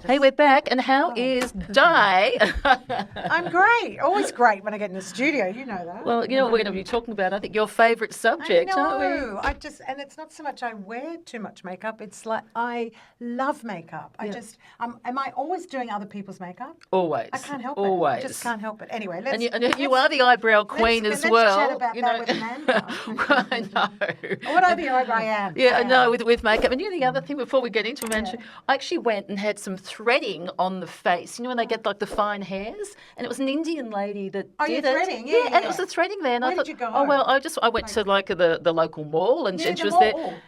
Hey, we're back, and how is Di? I'm great. Always great when I get in the studio. You know that. Well, you know what we're going to be talking about? I think your favourite subject, aren't we? And it's not so much I wear too much makeup. It's like I love makeup. Am I always doing other people's makeup? Always. I can't help Always. it. I just can't help it. Anyway, and you are the eyebrow queen as well. Let's chat about that with Amanda. I know. What are the eyebrow I am? Yeah, I know, with makeup. And you know the other thing, before we get into Amanda, I actually went and had some threading on the face. You know when they get like the fine hairs? And it was an Indian lady that did it. Threading? Yeah, and it was the threading there. And Where I thought, did you go? oh, well, I went to like the local mall and she was there.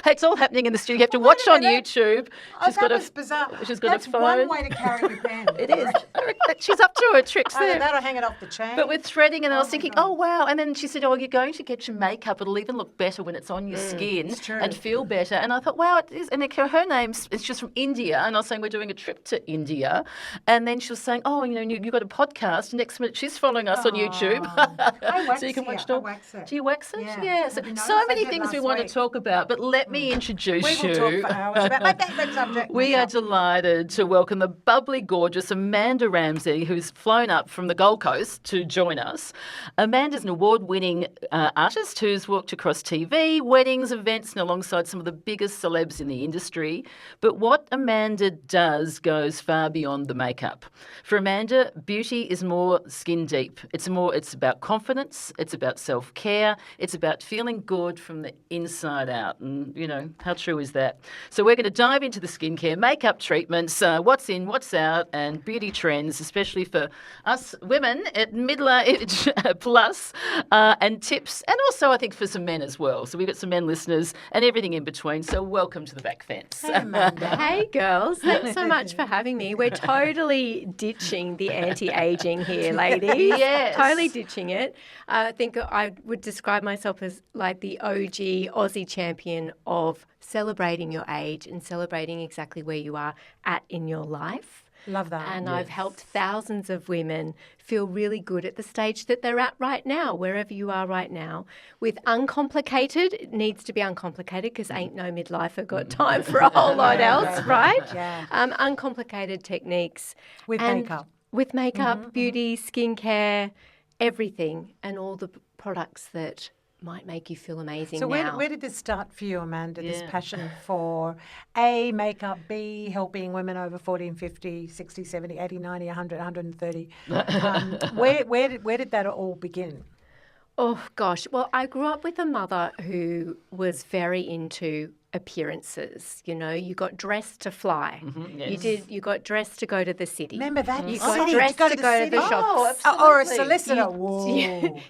It's all happening in the studio. You have to watch on YouTube. Was bizarre. She's got That's a phone. one way to carry your pen. It is. She's up to her tricks there. That'll hang it off the chain. But with threading, and I was thinking, oh, wow. And then she said, oh, you're going to get your makeup. It'll even look better when it's on your skin and feel better. And I thought, wow, it is. And her name's, it's just from India. And I was saying, we're doing a trip to India. And then she was saying, oh, you know, you've got a podcast. Next minute, she's following us on YouTube. I wax so you can watch it. I wax it. Do you wax it? Yeah. So many things we want to talk about. But let me introduce you. We will talk for hours about my favourite subject. We are delighted to welcome the bubbly, gorgeous Amanda Ramsay, who's flown up from the Gold Coast to join us. Amanda's an award-winning artist who's worked across TV, weddings, events, and alongside some of the biggest celebs in the industry. But what Amanda does goes far beyond the makeup. For Amanda, beauty is more skin deep. It's about confidence. It's about self-care. It's about feeling good from the inside out. And, you know, how true is that? So we're going to dive into the skincare, makeup treatments, what's in, what's out, and beauty trends, especially for us women at middle age plus, and tips, and also I think for some men as well. So we've got some men listeners and everything in between. So welcome to the back fence. Hey, Amanda. Hey, girls. Thanks so much for having me. We're totally ditching the anti-aging here, ladies. Yes. Totally ditching it. I think I would describe myself as like the OG Aussie champion of celebrating your age and celebrating exactly where you are at in your life. Love that. And I've helped thousands of women feel really good at the stage that they're at right now, wherever you are right now. With uncomplicated, it needs to be uncomplicated because ain't no midlifer got time for a whole lot else, right? Yeah. Uncomplicated techniques. With makeup. With makeup, beauty, skincare, everything, and all the products that might make you feel amazing now. So where did this start for you, Amanda, this passion for A, makeup, B, helping women over 40 and 50, 60, 70, 80, 90, 100, 130? Where did that all begin? Oh, gosh. Well, I grew up with a mother who was very into appearances. You know, you got dressed to fly. Mm-hmm, yes. You got dressed to go to the city. Remember that? You got dressed to go to the shops. Or a solicitor.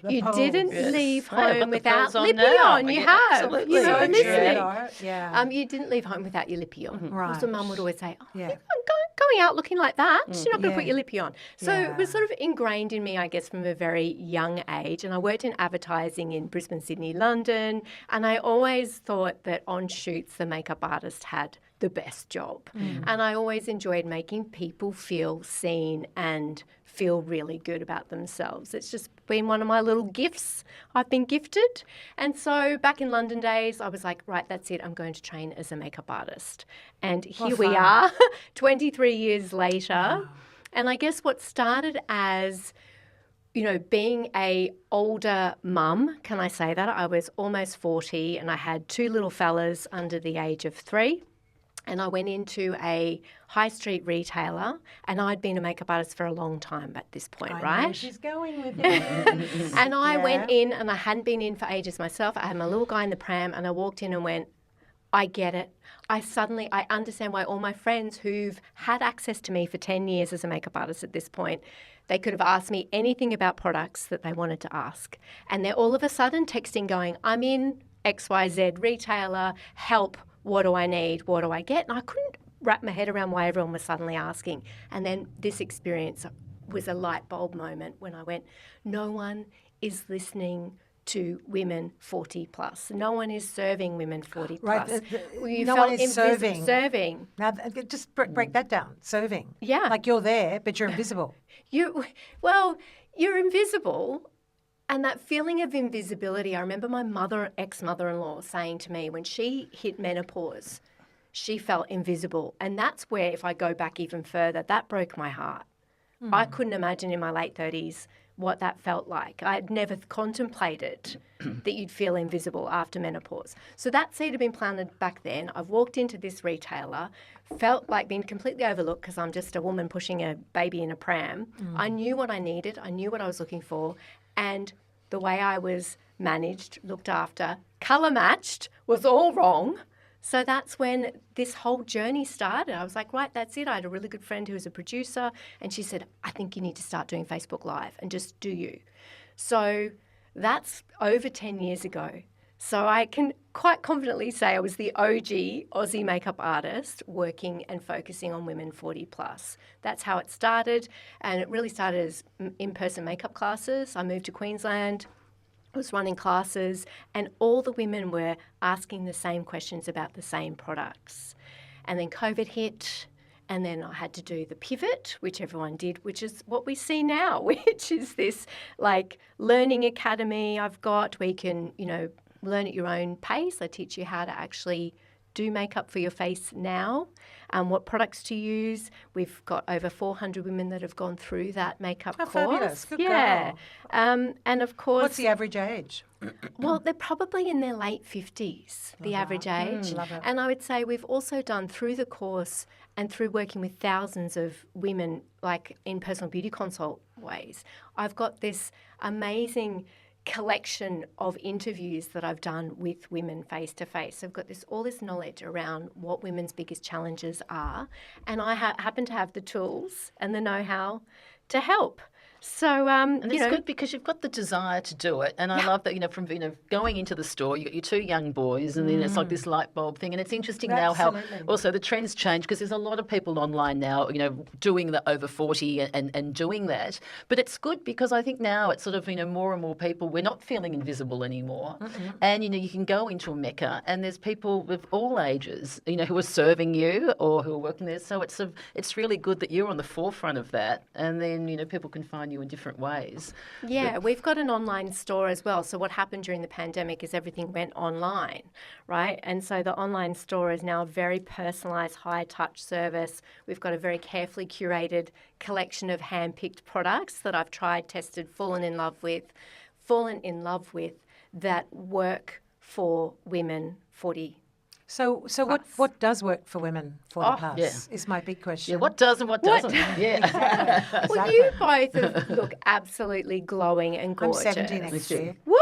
You didn't leave home without on lippy now. on. You Yeah, have. absolutely. You know, So listening. Yeah. You didn't leave home without your lippy on. Right. So Mum would always say, Yeah. you're going out looking like that. You're not going to put Yeah. your lippy on. So it was sort of ingrained in me, I guess, from a very young age. And I worked in advertising in Brisbane, Sydney, London. And I always thought that on shoots, the makeup artist had the best job. And I always enjoyed making people feel seen and feel really good about themselves. It's just been one of my little gifts I've been gifted. And so back in London days, I was like, right, that's it. I'm going to train as a makeup artist. And here we are, 23 years later. Wow. And I guess what started as, you know, being a older mum, can I say that? I was almost 40 and I had two little fellas under the age of 3. And I went into a high street retailer, and I'd been a makeup artist for a long time at this point, right? Know she's going with it. And I went in, and I hadn't been in for ages myself. I had my little guy in the pram, and I walked in and went, I get it. I understand why all my friends who've had access to me for 10 years as a makeup artist at this point, they could have asked me anything about products that they wanted to ask. And they're all of a sudden texting going, I'm in XYZ retailer, help. What do I need? What do I get? And I couldn't wrap my head around why everyone was suddenly asking. And then this experience was a light bulb moment when I went, no one is listening to women 40 plus. No one is serving women 40 plus. Right. No one is serving. Serving. Now, just break that down. Serving. Yeah. Like you're there, but you're invisible. You're invisible. And that feeling of invisibility, I remember my ex-mother-in-law saying to me when she hit menopause, she felt invisible. And that's where, if I go back even further, that broke my heart. I couldn't imagine in my late 30s what that felt like. I had never contemplated that you'd feel invisible after menopause. So that seed had been planted back then. I've walked into this retailer, felt like being completely overlooked because I'm just a woman pushing a baby in a pram. I knew what I needed. I knew what I was looking for. And the way I was managed, looked after, colour matched was all wrong. So that's when this whole journey started. I was like, right, that's it. I had a really good friend who was a producer, and she said, I think you need to start doing Facebook Live and just do you. So that's over 10 years ago. So I can quite confidently say I was the OG Aussie makeup artist working and focusing on women 40 plus. That's how it started, and it really started as in-person makeup classes. I moved to Queensland. I was running classes, and all the women were asking the same questions about the same products. And then COVID hit, and then I had to do the pivot, which everyone did, which is what we see now, which is this like learning academy I've got where you can, learn at your own pace. I teach you how to actually do makeup for your face now, what products to use. We've got over 400 women that have gone through that makeup course. Fabulous. Good girl. And of course... What's the average age? Well, they're probably in their late 50s, the average age. Love it. And I would say we've also done through the course and through working with thousands of women, like in personal beauty consult ways, I've got this amazing collection of interviews that I've done with women face to face. I've got all this knowledge around what women's biggest challenges are, and I happen to have the tools and the know-how to help. So, and it's good because you've got the desire to do it, and I love that. From going into the store, you got your two young boys, and then it's like this light bulb thing. And it's interesting now how also the trends change because there's a lot of people online now, doing the over 40 and doing that. But it's good because I think now it's sort of more and more people. We're not feeling invisible anymore, and you can go into a Mecca, and there's people of all ages, who are serving you or who are working there. So it's really good that you're on the forefront of that, and then people can find you in different ways. Yeah, we've got an online store as well. So what happened during the pandemic is everything went online, right? And so the online store is now a very personalised, high-touch service. We've got a very carefully curated collection of hand-picked products that I've tried, tested, fallen in love with, that work for women 40. So what does work for women 40 plus is my big question. Yeah, what does and what doesn't. Yeah. Exactly. Well, you both look absolutely glowing and gorgeous. I'm 70 next year. Woo!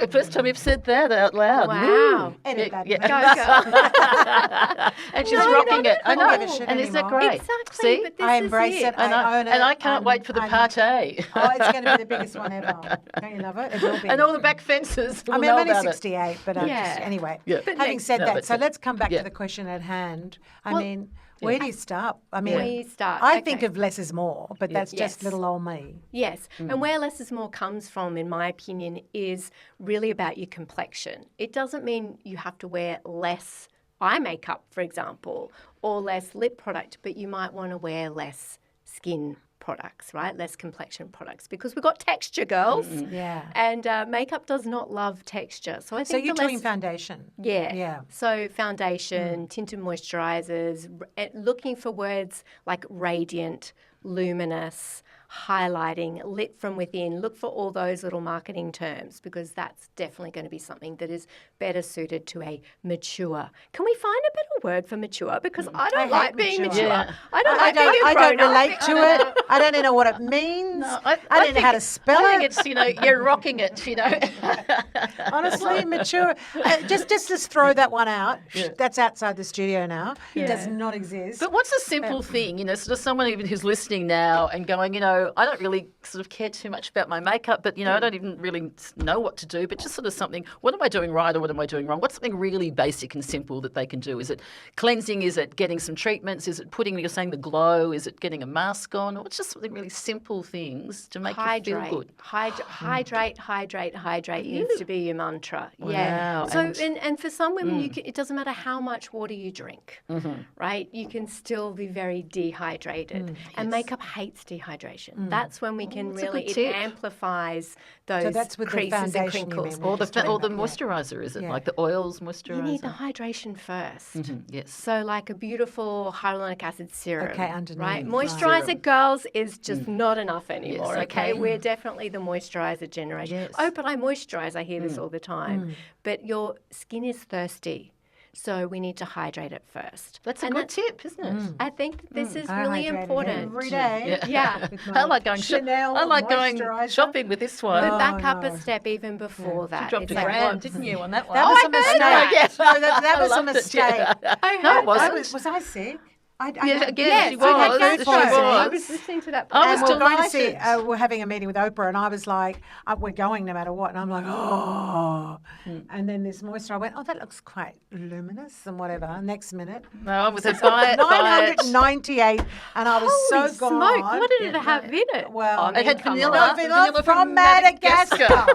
The first time you've said that out loud. Wow. Edit that. Go, girl. And she's rocking it. I know. Don't give a shit And isn't that anymore. great? Exactly. See? But this I is embrace it. I own it. And I can't wait for the party. Oh, it's going to be the biggest one ever. Don't you love it? It will be. And all the back fences will I'm know only about 68, but anyway. Yeah. Having said that, but so let's come back to the question at hand. Where do you start? Where do you start? I think of less is more, but that's just little old me. Yes, and where less is more comes from, in my opinion, is really about your complexion. It doesn't mean you have to wear less eye makeup, for example, or less lip product, but you might want to wear less skin products, right? Less complexion products, because we've got texture, girls. Yeah. And makeup does not love texture. So I think you're doing foundation. Yeah. Yeah. So foundation, tinted moisturisers, looking for words like radiant, luminous, highlighting, lit from within. Look for all those little marketing terms because that's definitely going to be something that is better suited to a mature. Can we find a better word for mature? Because I don't like being mature. Yeah. I don't relate to it. I don't know what it means. No, I don't know how to spell it. I think it's, you're rocking it, Honestly, mature. Just throw that one out. Yeah. That's outside the studio now. Yeah. It does not exist. But what's a simple thing, sort of someone even who's listening now and going, I don't really sort of care too much about my makeup, but, I don't even really know what to do, but just sort of something, what am I doing right or what am I doing wrong? What's something really basic and simple that they can do? Is it cleansing? Is it getting some treatments? Is it you're saying the glow? Is it getting a mask on? Or it's just something really simple things to make you feel good. Hydrate needs to be your mantra. Wow. Yeah. So, and for some women, it doesn't matter how much water you drink, right? You can still be very dehydrated. And makeup hates dehydration. foundation. That's when we can that's a really, good it tip. amplifies those that's with the creases and foundation, you crinkles. mean, Or the Yeah. moisturiser, is it? Yeah. Like the oils moisturiser? You need the hydration first. Yes. So like a beautiful hyaluronic acid serum. Okay, underneath. Right? Right. Moisturiser, girls, is just not enough anymore, Yes, okay? okay. We're definitely the moisturiser generation. Yes. Oh, but I moisturise. I hear this all the time. But your skin is thirsty. So we need to hydrate it first. That's a good tip, isn't it? I think that this is I really hydrate it important. every day. Yeah. With I my like going Chanel I like going moisturiser. shopping with this one. But back up no. a step even before that. You dropped It's a like, grand, what- didn't you, on that one? That was a I heard mistake. that. Yes. No, that I was a loved it, mistake. yeah. I No, heard it wasn't. Was I sick? I Yeah, again, Yes, she I had was. that She poison. I was. was listening to that. I was And we're going to see, delighted. we're having a meeting with Oprah, and I was like, we're going no matter what. And I'm like, oh. And then this moisturiser, I went, oh, that looks quite luminous and whatever. Next minute, No, with a diet. 998, and I was Holy so gone. smoke, what did it have in it? Well, I it mean, had come vanilla. on. Vanilla from Madagascar.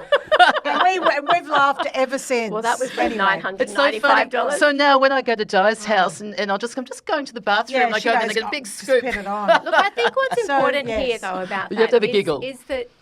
And we've laughed ever since. Well, that was anyway. It's so funny. $995. So now when I go to Di's house and I'm just going to the bathroom Yeah, and I she go and I goes, get a big "Oh, scoop. spit it on." Look, I think what's So, important here, yes. though, about You have to that have a giggle.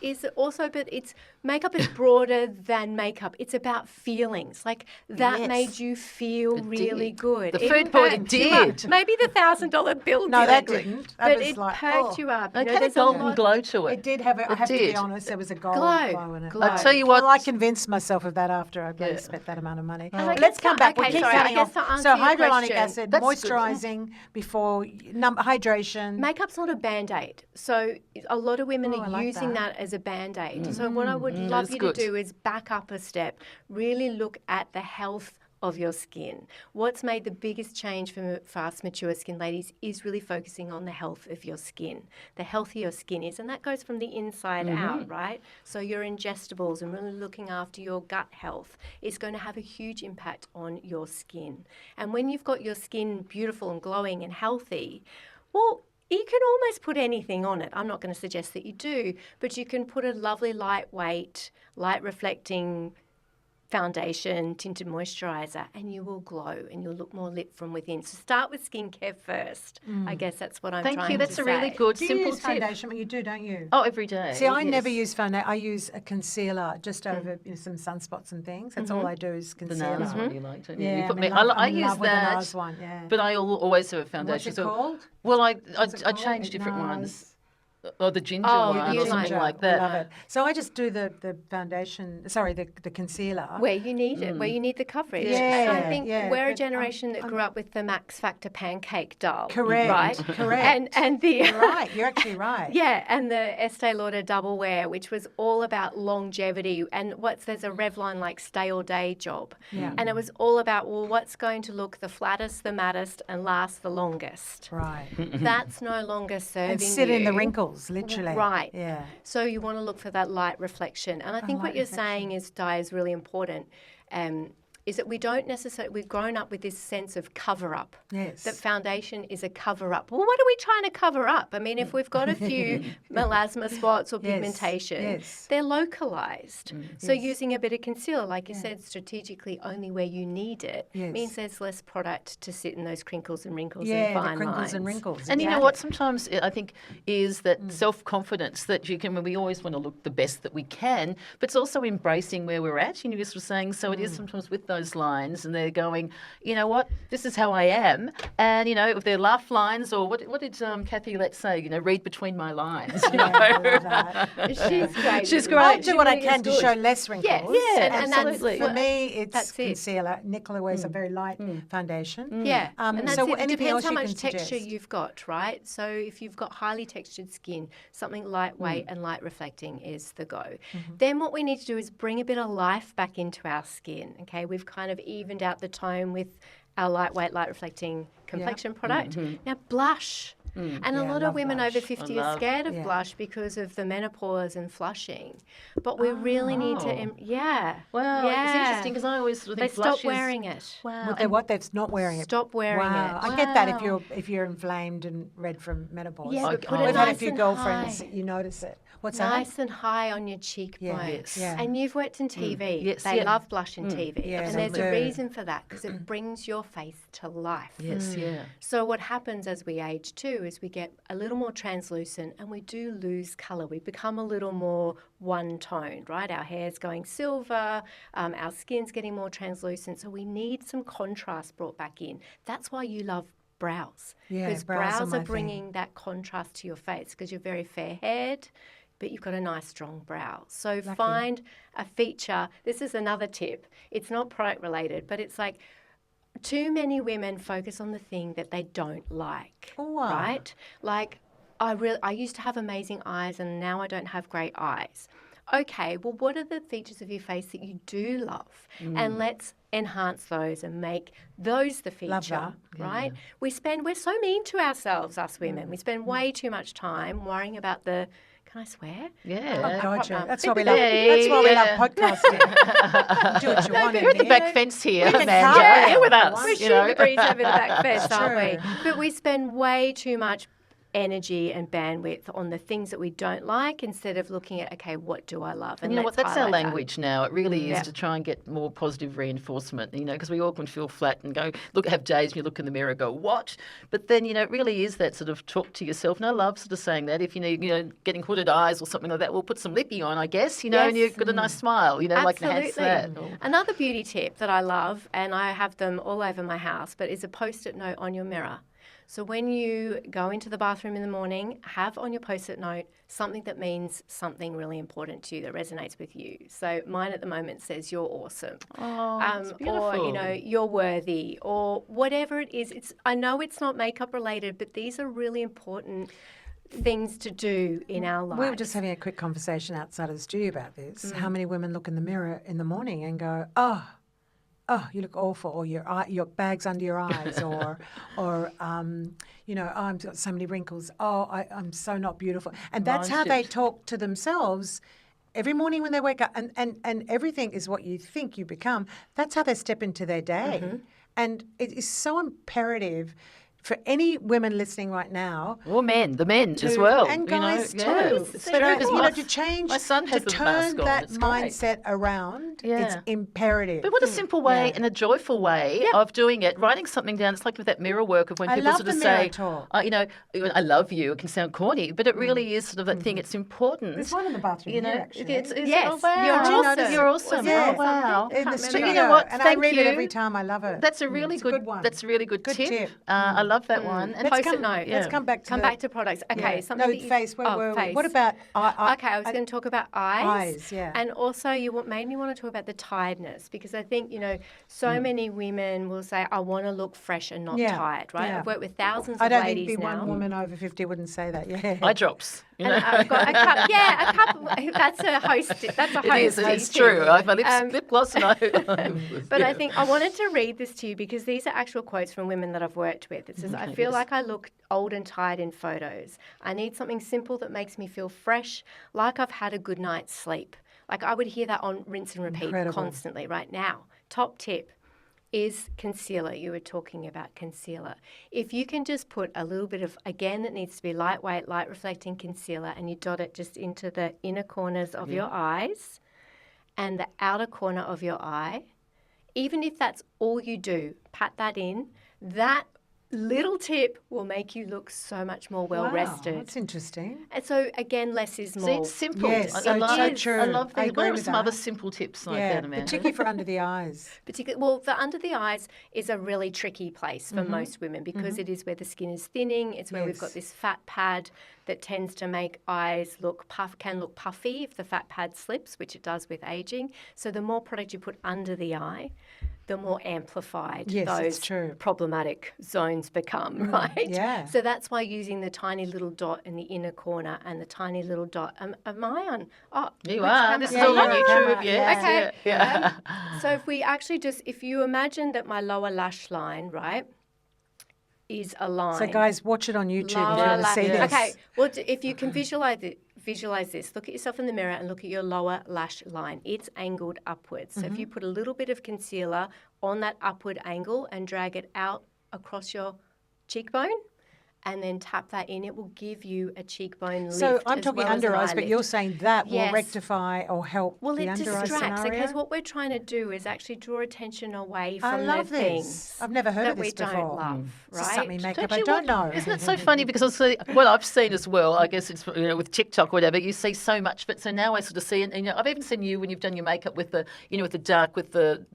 is also, but it's makeup is broader than makeup. It's about feelings. Like that Yes. made you feel really did. good. The It food poisoning perked you up. did. Maybe the $1,000 bill No, that didn't. didn't. That But was it like, perked you up. You It know, had a there's golden lot- glow to it. It did have. I have to be did. honest. There was a gold Glow. glow in it. Glow. I tell you what. Well, I convinced myself of that after I bloody Yeah. spent that amount of money. I Let's guess come to- back. okay, we keep sorry, I coming guess off. to answer So your hyaluronic question- acid, That's good. moisturising before hydration. Makeup's not a band-aid. So a lot of women Oh, I are like using that. that as a band-aid. So what I would love that's you good. to do is back up a step. Really look at the health of your skin. What's made the biggest change for fast mature skin ladies is really focusing on the health of your skin. The healthier your skin is, and that goes from the inside out, right? So your ingestibles and really looking after your gut health is going to have a huge impact on your skin. And when you've got your skin beautiful and glowing and healthy, well, you can almost put anything on it. I'm not going to suggest that you do, but you can put a lovely lightweight, light reflecting foundation, tinted moisturiser, and you will glow and you'll look more lit from within. So start with skincare first. I guess that's what I'm Thank trying you. to That's a really say. good, Do you simple use tip. foundation? Well, you do, don't you? Oh, every day. See, I yes. never use foundation. I use a concealer just over some sunspots and things. That's all I do is the concealer. NARS one you like, don't you? Yeah, You put I'm me, in love- I I'm in use love with the that, NARS one, yeah. but I always have a What's foundation. it So- called? Well, I What's it called? changed different NARS. ones. Or the ginger Oh, one, you or something ginger. like I that. love it. So I just do the foundation. Sorry, the concealer. Where you need it, where you need the coverage. Yeah, And I think yeah, we're a but generation that grew up with the Max Factor pancake doll. Correct, Right? correct. And the You're right. You're actually right. Yeah, and the Estee Lauder Double Wear, which was all about longevity and there's a Revlon like stay all day job. Yeah. And it was all about, well, what's going to look the flattest, the mattest, and last the longest. Right. That's no longer serving And sit in the you. wrinkles, literally. Right. Yeah. So you want to look for that light reflection. And I think light what you're reflection. saying is, Di, is really important. Is that we don't necessarily, we've grown up with this sense of cover up. Yes. That foundation is a cover up. Well, what are we trying to cover up? I mean, if we've got a few melasma spots or Yes, pigmentation, yes. they're localized. So using a bit of concealer, like you said, strategically only where you need it, Yes. means there's less product to sit in those crinkles and wrinkles Yeah, and fine the crinkles lines. and wrinkles. And you know exactly. what? Sometimes I think is that self-confidence that you can. We always want to look the best that we can, but it's also embracing where we're at. You just were saying, so it is sometimes with those lines, and they're going, you know what? This is how I am, and you know, if they're laugh lines or what did Kathy Letts say? You know, read between my lines. You Yeah, I know? love that. She's great. She's She great. I'll do what I really can is to good. show less wrinkles. Yeah, and absolutely. for me, it's That's it. concealer. Nicola wears a very light foundation. Yeah, and and that's so it. It anything depends else how you much can texture suggest? you've got, right? So if you've got highly textured skin, something lightweight and light reflecting is the go. Then what we need to do is bring a bit of life back into our skin, okay? We've kind of evened out the tone with our lightweight, light reflecting complexion product. Now blush. And a Yeah, I lot love of women blush. over 50 are scared of blush because of the menopause and flushing. But we really need to, Wow, it's interesting because I always think They blush stop is- wearing it. Wow, They're not wearing it. Stop wearing Wow. it. I get that if you're inflamed and red from menopause. Yeah, but put it We've had a nice few and girlfriends, high. you notice it. What's Nice that? and high on your cheekbones. Yes. Yeah. And you've worked in TV. Yes, They yeah. love blush in TV. Yeah, and they there's a do. reason for that because it brings your face to life. Yes, yeah. So what happens as we age too do is we get a little more translucent and we do lose colour. We become a little more one-toned, right? Our hair's going silver, our skin's getting more translucent, so we need some contrast brought back in. That's why you love brows. Because brows are bringing that contrast to your face because you're very fair-haired, but you've got a nice strong brow. So find a feature. This is another tip. It's not product related, but it's like too many women focus on the thing that they don't like, right? Like I used to have amazing eyes and now I don't have great eyes. Okay, well, what are the features of your face that you do love? And let's enhance those and make those the feature, right? Yeah. We're so mean to ourselves, us women. We spend way too much time worrying about the, can I swear? Yeah. Oh, gotcha. That's why we love podcasting. Do what you want. We're at the back fence here, Amanda. You're with us. We're shooting the breeze over the back fence, aren't we? But we spend way too much energy and bandwidth on the things that we don't like instead of looking at, okay, what do I love? And you know what, that's our language now. It really is to try and get more positive reinforcement, because we all can feel flat and go, have days when you look in the mirror and go, what? But then, it really is that sort of talk to yourself. And I love sort of saying that if you need, getting hooded eyes or something like that, we'll put some lippy on, I guess, and you've got a nice smile, like enhance that. Another beauty tip that I love, and I have them all over my house, but is a Post-it note on your mirror. So when you go into the bathroom in the morning, have on your Post-it note something that means something really important to you that resonates with you. So mine at the moment says you're awesome. Oh, that's beautiful. Or, you're worthy or whatever it is. I know it's not makeup related, but these are really important things to do in our lives. We were just having a quick conversation outside of the studio about this. How many women look in the mirror in the morning and go, oh, you look awful, or your bag's under your eyes, or I've got so many wrinkles. Oh, I'm so not beautiful. And that's how they talk to themselves every morning when they wake up. And everything is what you think you become. That's how they step into their day. Mm-hmm. And it is so imperative for any women listening right now. Or the men as well. And guys too. It's true. To change, my son has to turn that mindset around, it's imperative. But what a simple way and a joyful way of doing it. Writing something down, it's like with that mirror work of when people sort of say, I love you. It can sound corny, but it really is sort of that thing. It's important. There's one in the bathroom here, actually. Yes. Oh, wow. You're awesome. Yeah. Oh, wow. In the studio. You know what? And I read it every time. I love it. That's a really good one. That's a really good tip. I love that one. And Post-it note. Let's come back to products. Okay, something face. Where were we? What about okay, I was going to talk about eyes. Eyes, yeah. And also you made me want to talk about the tiredness because I think, so many women will say, I want to look fresh and not tired, right? I've worked with thousands of ladies now. I don't think one woman over 50 wouldn't say that, Eye drops. And I've got a couple. That's a host. That's a host. It's true. I have my lip gloss and But I think I wanted to read this to you because these are actual quotes from women that I've worked with. It says, I feel like I look old and tired in photos. I need something simple that makes me feel fresh, like I've had a good night's sleep. Like I would hear that on rinse and repeat constantly right now. Top tip is concealer. You were talking about concealer. If you can just put a little bit of, again, it needs to be lightweight, light reflecting concealer, and you dot it just into the inner corners of your eyes and the outer corner of your eye, even if that's all you do, pat that in, that little tip will make you look so much more well-rested. Wow, that's interesting. And so, again, less is more. See, it's simple. Yes, so true. I love that. What are some that. other simple tips like that, Amanda? Particularly for under the eyes. The under the eyes is a really tricky place for most women because it is where the skin is thinning. It's where we've got this fat pad that tends to make eyes look puffy if the fat pad slips, which it does with aging. So the more product you put under the eye, the more amplified those problematic zones become, right? Yeah. So that's why using the tiny little dot in the inner corner and the tiny little dot. Am I on? Oh, you are. This is all on YouTube. Yeah. Okay. Yeah. So if we actually if you imagine that my lower lash line, right, is a line. So guys, watch it on YouTube if you want to see this. Okay. Well, if you can visualize this. Look at yourself in the mirror and look at your lower lash line. It's angled upwards. So if you put a little bit of concealer on that upward angle and drag it out across your cheekbone and then tap that in. It will give you a cheekbone lift. So I'm as talking well as under an eyes, eye but you're lift. saying that will Yes. rectify or help Well, the it under eye distracts scenario? because what we're trying to do is actually draw attention away I from love the this. things I've never heard that of this we before. don't love, This is right? something makeup Don't I you don't want- know. Isn't it so funny? Because also, what I've seen as well, I guess it's with TikTok or whatever, you see so much. But so now I sort of see, and I've even seen you when you've done your makeup with the, with the dark, with the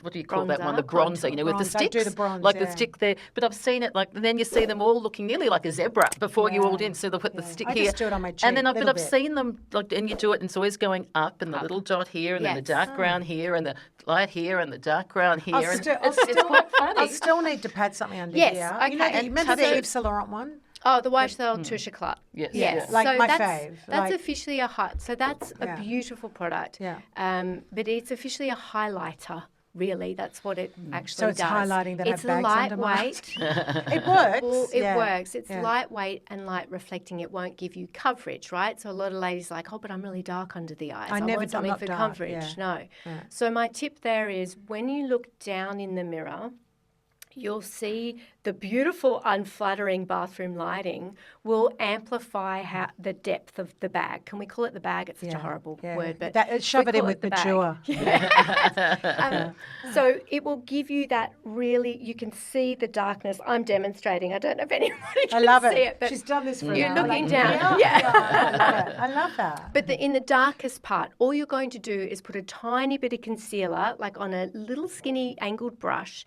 what do you call that one? The Bronzer, bronzer, with the Bronze. I do sticks, the bronze, like the yeah. stick there. But I've seen it and then you see them all looking nearly like a zebra before you all in. So they'll put the stick I here, just do it on my cheek, and then I've little bit. seen them and you do it, and it's always going up, and the little dot here, and then the Yes. dark brown here, and the light here, and the dark brown here. I'll and still, it's quite funny. I'll still need to pat something under Yes, here. okay. You know, And remember the touch it. Yves Saint Laurent one? Oh, the YSL Touche Éclat. Yes. Yes. Yeah. Like so my that's, fave, That's like- officially a so that's Yeah. a beautiful product. Yeah. But it's officially a highlighter. Really, that's what it actually So it's does. highlighting that I it's have bags under my lightweight. It works. Well, it yeah. works. It's Yeah. lightweight and light reflecting. It won't give you coverage, right? So a lot of ladies are like, oh, but I'm really dark under the eyes. I never- want something I'm not for dark, coverage. yeah. No. Yeah. So my tip there is when you look down in the mirror, you'll see the beautiful, unflattering bathroom lighting will amplify the depth of the bag. Can we call it the bag? It's such a horrible word, but shove we it in call with the bag. mature. So it will give you that really, you can see the darkness. I'm demonstrating. I don't know if anybody can I love see it. it. But She's done this for you're now. looking Like, down. Yeah. I love it. I love that. But in the darkest part, all you're going to do is put a tiny bit of concealer, like on a little skinny angled brush,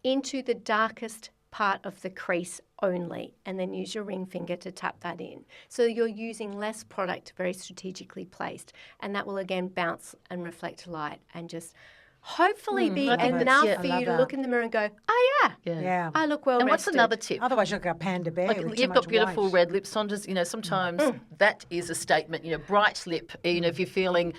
into the darkest part of the crease only, and then use your ring finger to tap that in. So you're using less product, very strategically placed, and that will again bounce and reflect light and just hopefully be I think enough that's- for I you love to that. look in the mirror and go, oh yeah, Yeah. I look well And what's rested. another tip? Otherwise, you'll go panda bear. Like, with too you've much got beautiful white. red lips on. Just sometimes that is a statement. Bright lip. If you're feeling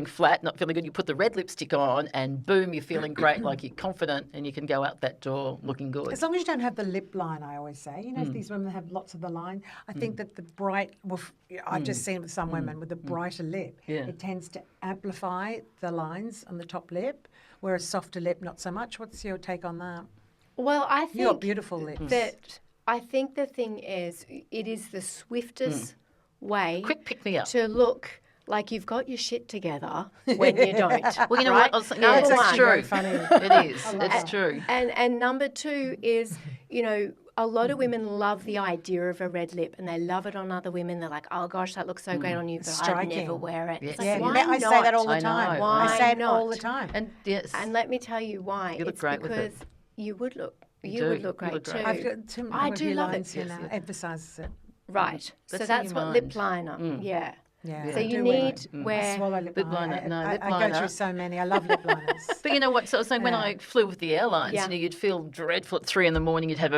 flat, not feeling good, you put the red lipstick on, and boom, you're feeling great, like you're confident, and you can go out that door looking good. As long as you don't have the lip line, I always say. These women that have lots of the line. I think that the bright, I've just seen it with some women with a brighter lip. Yeah. It tends to amplify the lines on the top lip, whereas softer lip, not so much. What's your take on that? Well, I think You got beautiful lips. I think the thing is, it is the swiftest way Quick pick me up. to look like you've got your shit together when you don't. Well, you know right? what? Number It's one. true. very funny. It is. It's true. And number two is, a lot of women love the idea of a red lip, and they love it on other women. They're like, oh gosh, that looks so great on you, but I'd Striking. never wear it. It's like, Yeah, why I say not? that all the I time. know. Why I say it not? all the time. And yes. And let me tell you why. You look it's great with because it. you would look. You You do. would look You great look too. great. I've got two I do love lines it. here Yes, now. yeah. Emphasises it. Right. That's So in that's your what lip mind. liner. Yeah. Yeah. So I you do wear need it. where I swallow lip Lip liner. liner, no, I lip go liner. through so many. I love lip liners. But you know what? So I was saying when I flew with the airlines, Yeah. you'd feel dreadful at 3 a.m. You'd have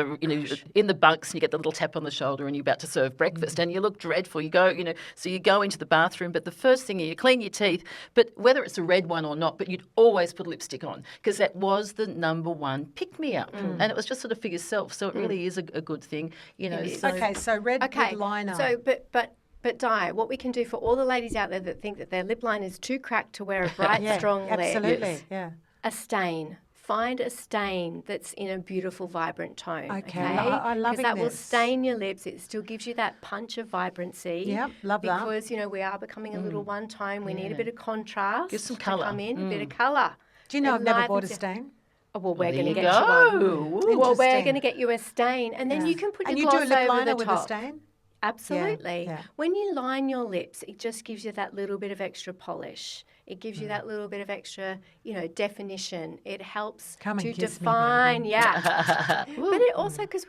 in the bunks, and you get the little tap on the shoulder, and you're about to serve breakfast, and you look dreadful. You go, so you go into the bathroom, but the first thing you clean your teeth. But whether it's a red one or not, but you'd always put lipstick on because that was the number one pick me up, and it was just sort of for yourself. So it really is a good thing, is. So, Okay, so red Okay. with liner. So, but Di, what we can do for all the ladies out there that think that their lip line is too cracked to wear a bright, yeah, strong lip, absolutely. Yeah. a stain. Find a stain that's in a beautiful, vibrant tone. Okay. Okay, I'm loving because that will this. stain your lips. It still gives you that punch of vibrancy. Yep, love that. Because we are becoming a little one tone. We need a bit of contrast. Give some to colour. come in, a bit of colour. Do you know I've never bought a Enlivens- stain? Oh, well, we're there going to you get you one. go. Well, we're Interesting. going to get you a stain, and then you can put And your you gloss do a lip over liner the with top. a stain? Absolutely. Yeah. When you line your lips, it just gives you that little bit of extra polish. It gives you that little bit of extra, definition. It helps Come and to kiss me, define, baby. yeah. But it also, because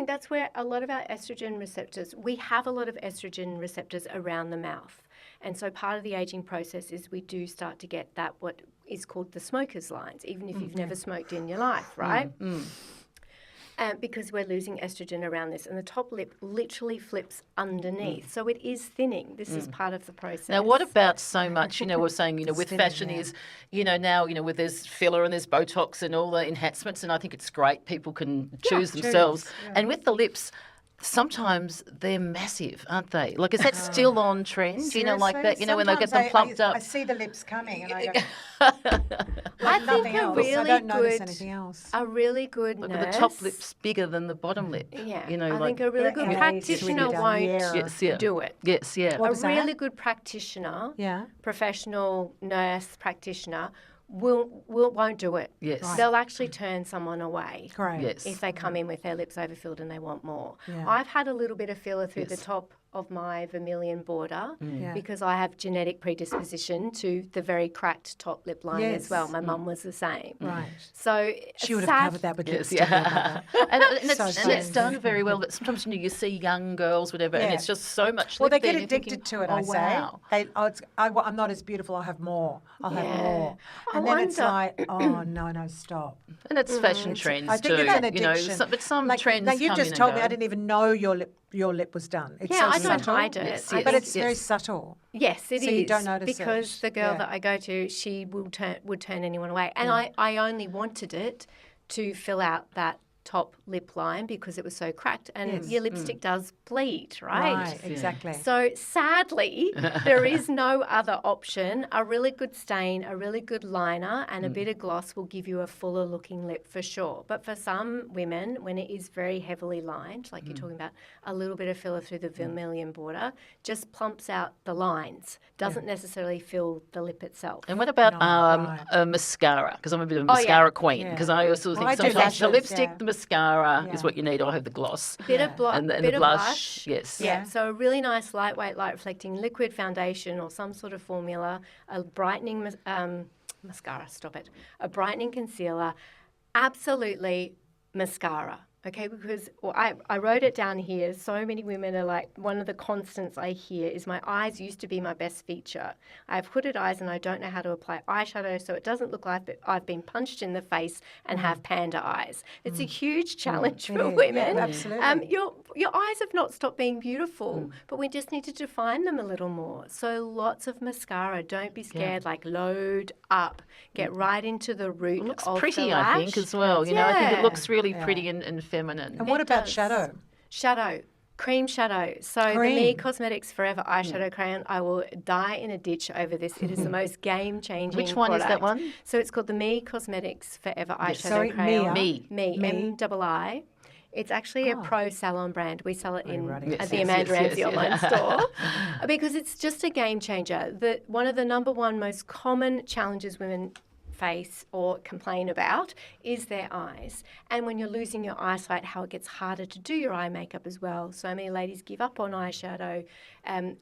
that's where a lot of our estrogen receptors, we have a lot of estrogen receptors around the mouth. And so part of the aging process is we do start to get that, what is called the smoker's lines, even if you've never smoked in your life, right? Because we're losing estrogen around this. And the top lip literally flips underneath. So it is thinning. This is part of the process. Now, what about so much, we're saying, with thinning, fashion yeah. is, now, with there's filler and there's Botox and all the enhancements, and I think it's great. People can choose themselves. yeah. And with the lips, sometimes they're massive, aren't they? Like, is that still on trend? You know, like that, Seriously? when they get them Sometimes plumped up. I see the lips coming and I go, I like nothing think a else. really I don't notice good, anything else. a really good Look, nurse. the top lip's bigger than the bottom lip. Yeah, I think a really good Yeah, practitioner sweetie, won't Yes, yeah. do it. Yes, yeah. What A was that? really good practitioner, Yeah. professional nurse practitioner, won't do it. Yes. Right. They'll actually turn someone away. Great. Yes. If they come in with their lips overfilled and they want more. Yeah. I've had a little bit of filler through the Yes. top of my vermilion border Yeah. because I have genetic predisposition to the very cracked top lip line as Yes. well. My mum was the same. Right. So She would sad- have covered that with Yes, lipstick. yeah. and So it's sad. done very well, but sometimes you see young girls, whatever, and Yeah. it's just so much Well, lip they there, get and you're addicted thinking, to it, oh, I say. wow. I'm not as beautiful, I'll have more. I'll have Yeah. more. I And then it's wonder- like, oh, no, stop. And it's fashion trends I think too. it's an addiction. But some like, trends now, you come just in told and me go. I didn't even know your lip was done. It's Yeah, so I don't subtle. hide it. Yes, I yes. But think- it's very subtle. Yes, it is. So you don't notice because it. the girl Yeah. that I go to, she would turn anyone away, and I only wanted it to fill out that top lip line because it was so cracked, and Yes. your lipstick does bleed, right? Right, exactly. So sadly, there is no other option. A really good stain, a really good liner, and a bit of gloss will give you a fuller looking lip for sure. But for some women, when it is very heavily lined, like you're talking about, a little bit of filler through the vermilion border just plumps out the lines, doesn't necessarily fill the lip itself. And what about right. a mascara? Because I'm a bit of a Oh, yeah. mascara queen. Yeah. Because I also Well, think I do sometimes the lashes, lipstick, yeah. the mascara is Yeah. what you need. I'll have the gloss. Bit of And the bit of blush, yes. Yeah, so a really nice, lightweight, light reflecting liquid foundation or some sort of formula, a brightening mascara, stop it, a brightening concealer, absolutely mascara. Okay, because I wrote it down here. So many women are like, one of the constants I hear is my eyes used to be my best feature. I have hooded eyes and I don't know how to apply eyeshadow, so it doesn't look like I've been punched in the face and have panda eyes. It's a huge challenge for is. women. Yeah, absolutely. Your eyes have not stopped being beautiful, but we just need to define them a little more. So lots of mascara. Don't be scared. Like load up. Get right into the root It looks of pretty, the I lash. think, as well. I think it Yeah. looks really pretty and feminine. And what about does. shadow? Shadow. Cream shadow. So the Cream. Me Cosmetics Forever eyeshadow crayon, I will die in a ditch over this. It is the most game-changing Which one is that product. one? So it's called the Me Cosmetics Forever eyeshadow Sorry, crayon. Mia? Me. M-I-I. It's actually a pro salon brand. We sell it in righty. at the Amanda Ramsay online store because it's just a game changer. One of the number one most common challenges women face or complain about is their eyes. And when you're losing your eyesight, how it gets harder to do your eye makeup as well. So many ladies give up on eyeshadow.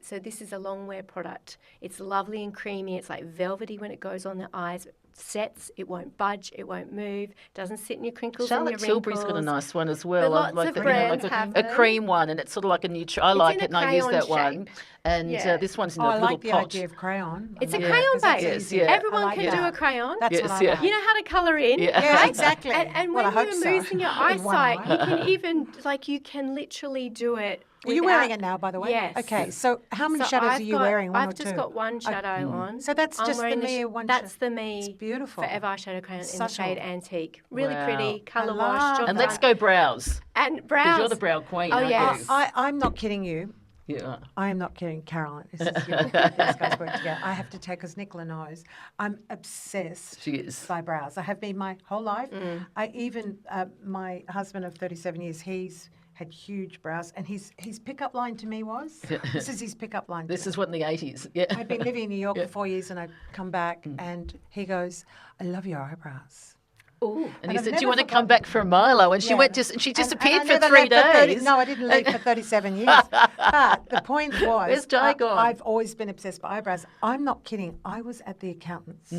So this is a long wear product. It's lovely and creamy. It's like velvety when it goes on the eyes. Sets, it won't budge, it won't move, doesn't sit in your crinkles Charlotte and your Tilbury's wrinkles. got a nice one as well. But lots of brands have a them. cream one, and it's sort of like a neutral. I like in a it, and I use crayon that one. shape. And Yeah. this one's in Oh, a I little like the pot. idea of crayon. It's I a like crayon that, 'cause that's base. easy. Yeah. Everyone I like can do that. a crayon. That's Yes, what I yeah. like. You know how to colour in, Yeah. Yeah, right? exactly. And Well, when I hope you're so. losing your In one eyesight, eye. you can even, you can literally do it. Are you wearing it now, by the way? Yes. Okay, so how many So shadows I've are you got- wearing? One I've or just two? got one shadow on. So that's I'm just the wearing Me one. That's the Me It's beautiful. Forever eyeshadow crayon in the Subtle. shade Antique. Really Wow. pretty, colour I wash. love job And let's done. go brows. And Because brows. you're the brow queen, Oh, aren't yes. you? I'm not kidding you. Yeah. I am not kidding, Caroline. This is you. These guys work together. I have to take, because Nicola knows, I'm obsessed She is. by brows. I have been my whole life. Mm. I even, my husband of 37 years, he's had huge brows, and his pickup line to me was, this is his pickup line. This is what in the 80s. Yeah. I'd been living in New York for 4 years, and I'd come back, and he goes, I love your eyebrows. Ooh. And he I've said, "Do never you want to forgotten- come back for Milo?" And she Yeah. went and she disappeared And I for never 3 left for 30 days. No, I didn't leave for 37 years. But the point was, Where's Di gone? I've always been obsessed by eyebrows. I'm not kidding. I was at the accountant's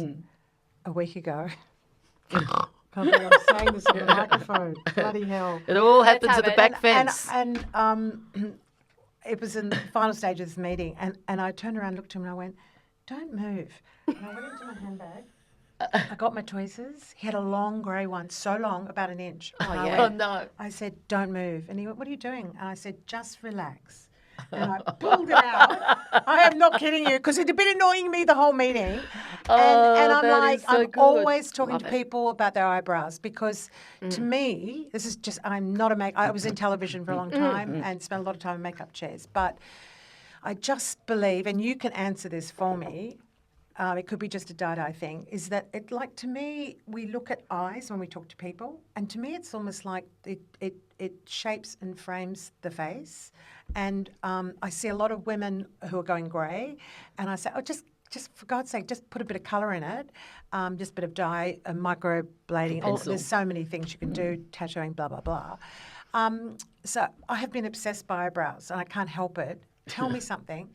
a week ago. Can't believe I'm saying this on the microphone. Bloody hell. It all happens have at the it. back fence. And it was in the final stage of this meeting, and I turned around and looked at him, and I went, don't move. And I went into my handbag. I got my tweezers. He had a long grey one, so long, about an inch. And I yeah. Oh went- no! I said, don't move. And he went, what are you doing? And I said, just relax. And I pulled it out. I am not kidding you, because it had been annoying me the whole meeting. And I'm that like, is so I'm good. always talking Love to it. people about their eyebrows, because to me, this is just, I'm not a I was in television for a long time and spent a lot of time in makeup chairs, but I just believe, and you can answer this for me, it could be just a data thing, is that it, like, to me, we look at eyes when we talk to people, and to me it's almost like it shapes and frames the face. And I see a lot of women who are going grey, and I say, oh, just for God's sake, just put a bit of colour in it, just a bit of dye, microblading. There's so many things you can do, tattooing, blah, blah, blah. So I have been obsessed by eyebrows, and I can't help it. Tell me something.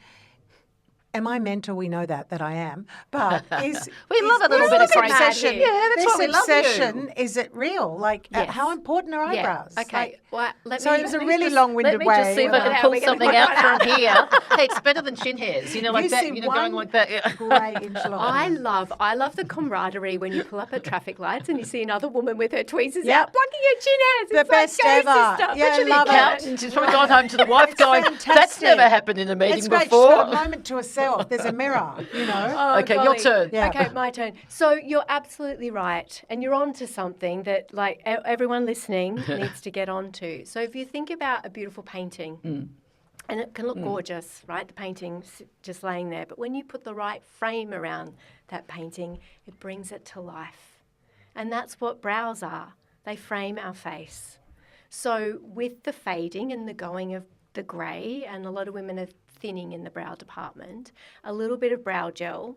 Am I mental? We know that I am. But We love a little bit of crazy. obsession. Yeah, that's this why we love you. obsession, is it real? Like, Yes. how important are Yeah. eyebrows? Okay. Like, Well, let so me. it was a let me really just- long-winded Let me way. just see if I can How pull are we gonna something work out that from here. Hey, it's better than chin hairs, like You that, see going one like that. Yeah. grey inch long. I love the camaraderie when you pull up at traffic lights and you see another woman with her tweezers Yep. out plucking her chin hairs. The It's best like, go, ever. sister. Yeah, Picture the love it. accountant. She's probably gone home to the wife going, that's fantastic. never happened in a meeting It's great. She's before. got a moment to herself. There's a mirror, you know. Oh, Okay, your golly. turn. Yeah. Okay, my turn. So you're absolutely right, and you're on to something that, like, everyone listening needs to get onto. So if you think about a beautiful painting, and it can look gorgeous, right? The painting's just laying there, but when you put the right frame around that painting, it brings it to life, and that's what brows are. They frame our face. So with the fading and the going of the grey, and a lot of women are thinning in the brow department, a little bit of brow gel.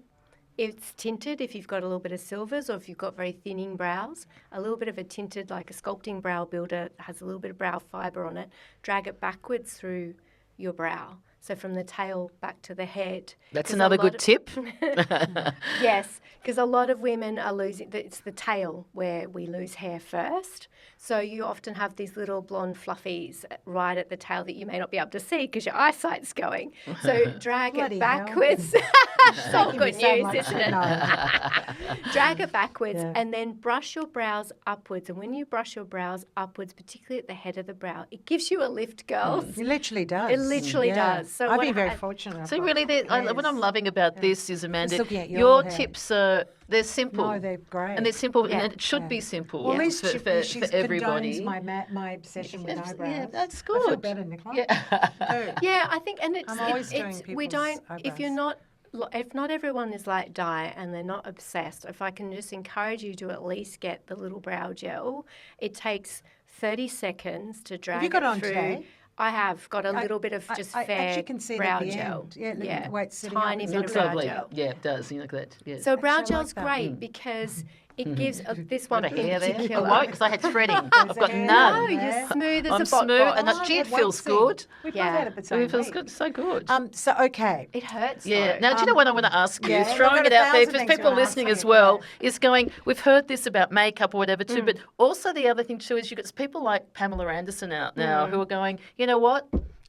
It's tinted if you've got a little bit of silvers, or if you've got very thinning brows, a little bit of a tinted, like a sculpting brow builder, has a little bit of brow fibre on it. Drag it backwards through your brow. So from the tail back to the head. That's 'Cause another a lot good of- tip. Yes, because a lot of women are losing, it's the tail where we lose hair first. So you often have these little blonde fluffies right at the tail that you may not be able to see because your eyesight's going. So drag Bloody it hell. backwards. It's all Making me good sound news, like isn't I it? know. Drag it backwards Yeah. and then brush your brows upwards. And when you brush your brows upwards, particularly at the head of the brow, it gives you a lift, girls. It literally does. It literally does. So I've what been very I- fortunate. So really, what I'm loving about this is, Amanda, Just looking at your your hair. tips are, they're simple. No, they're great. And they're simple, Yeah. and it should be simple Well, at least for she everybody. condones my obsession with Yes, eyebrows. yeah, that's I feel good. better, Nicola. Yeah. I do. Yeah, I think, and it's, I'm always doing we people's don't, if eyebrows. you're not, if not everyone is like Di and they're not obsessed, if I can just encourage you to at least get the little brow gel, it takes 30 seconds to drag you got it it on through. today? I have got a little bit of just I fair actually can see it brow at the gel. end. Yeah, look at the way it's sitting tiny up. bit Looks of brow lovely. gel. Yeah, it does. You look at that. Yeah. So brow Actually, I like gel's that. great because it gives this one Got a in hair there. I particular. won't because I had threading. I've got hair none. No, there. you're smooth as I'm a bot smooth, box. and that gee, it feels good. We both Yeah. had it the same It feels week. good, so good. So, okay. It hurts. Yeah. though. Now, do you know what I want to ask you? yeah, Throwing I've it got out there 1,000 for things people to ask listening you, as well, yeah. is going, we've heard this about makeup or whatever too, but also the other thing too is you've got people like Pamela Anderson out now who are going, you know what?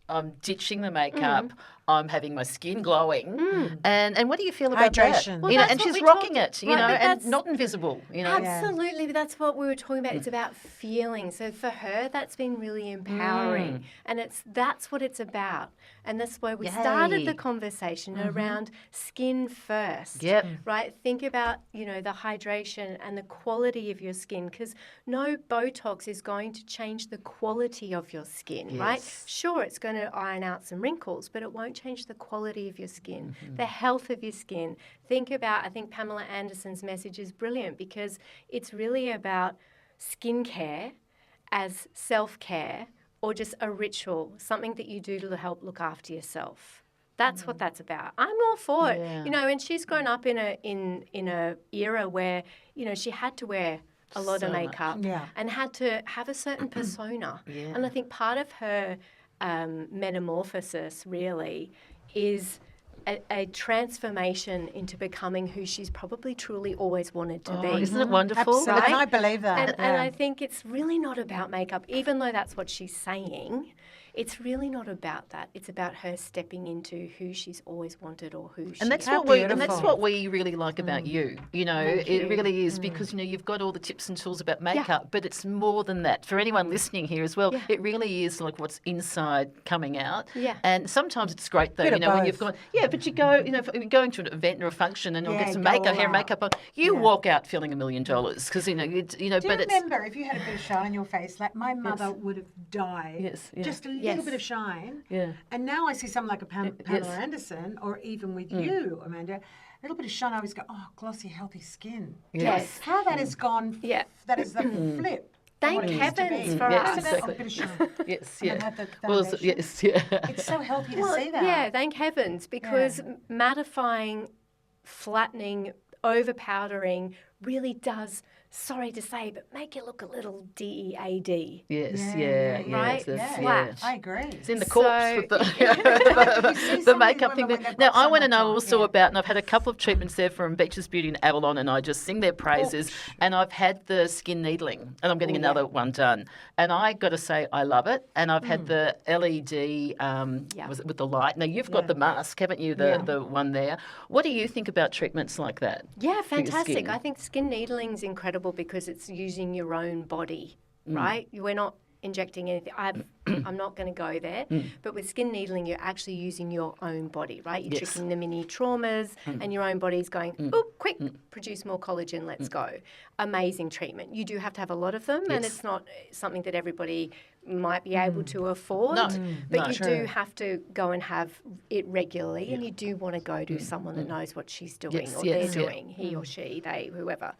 I'm ditching the makeup. I'm having my skin glowing. And what do you feel about Hydration. that? Well, you know, that's and what she's we rocking talked- it, right, but and that's- not invisible, Absolutely, but that's what we were talking about. It's about feeling. So for her, that's been really empowering, and that's what it's about. And that's why we started Yay. the conversation around skin first. Yep. Right. Think about the hydration and the quality of your skin, because no Botox is going to change the quality of your skin. Right. Yes. Sure, it's going to iron out some wrinkles, but it won't change the quality of your skin, the health of your skin. I think Pamela Anderson's message is brilliant because it's really about skincare as self-care or just a ritual, something that you do to help look after yourself. That's what that's about. I'm all for it. Yeah. And she's grown up in a era where, she had to wear a lot of So much. makeup Yeah. and had to have a certain persona. Yeah. And I think part of her metamorphosis really is a transformation into becoming who she's probably truly always wanted to be. Isn't it wonderful? Absolutely. And I believe that. And yeah. I think it's really not about makeup, even though that's what she's saying. it's really not about that. It's about her stepping into who she's always wanted or who she And that's is. what we really like about you. You know, it really is because, you know, you've got all the tips and tools about makeup, but it's more than that. For anyone listening here as well, it really is like what's inside coming out. Yeah. And sometimes it's great though, Bit you of know, when both. you've gone, but you go, you know, if you're going to an event or a function and you'll get some go makeup, all hair and out. makeup on, you walk out feeling $1 million because, you know, Do you remember if you had a bit of shine on your face, like my mother would have died. Yes, yeah. Just a little bit of shine. Yeah. And now I see someone like a Pamela Anderson, or even with you, Amanda, a little bit of shine, I always go, oh, glossy, healthy skin. Yes. How that has gone, that is the flip. Thank heavens for Yes, us. exactly. A bit of shine. Yes, And yeah. then have the Well, foundation. yes, yeah. It's so healthy to see that. Yeah, thank heavens, because mattifying, flattening, over-powdering really does, sorry to say, but make it look a little DEAD. Yes, Right? that's- Flat. I agree. It's in the corpse with the, see the so many makeup thing. women when they've Now, got I so want to much know on, also yeah. about, and I've had a couple of treatments there from Beaches Beauty in Avalon, and I just sing their praises, and I've had the skin needling, and I'm getting another one done. And I got to say, I love it. And I've had the LED, was it with the light? Now, you've got the mask, haven't you, the one there. What do you think about treatments like that? Yeah, for your fantastic. skin? I think skin needling is incredible because it's using your own body, right? We're not injecting anything. I'm not going to go there. But with skin needling, you're actually using your own body, right? You're tricking the mini traumas and your own body's going, oh, quick, produce more collagen, let's go. Amazing treatment. You do have to have a lot of them and it's not something that everybody might be able to afford. But you do have to go and have it regularly and you do want to go to someone that knows what she's doing or they're doing, he or she, they, whoever.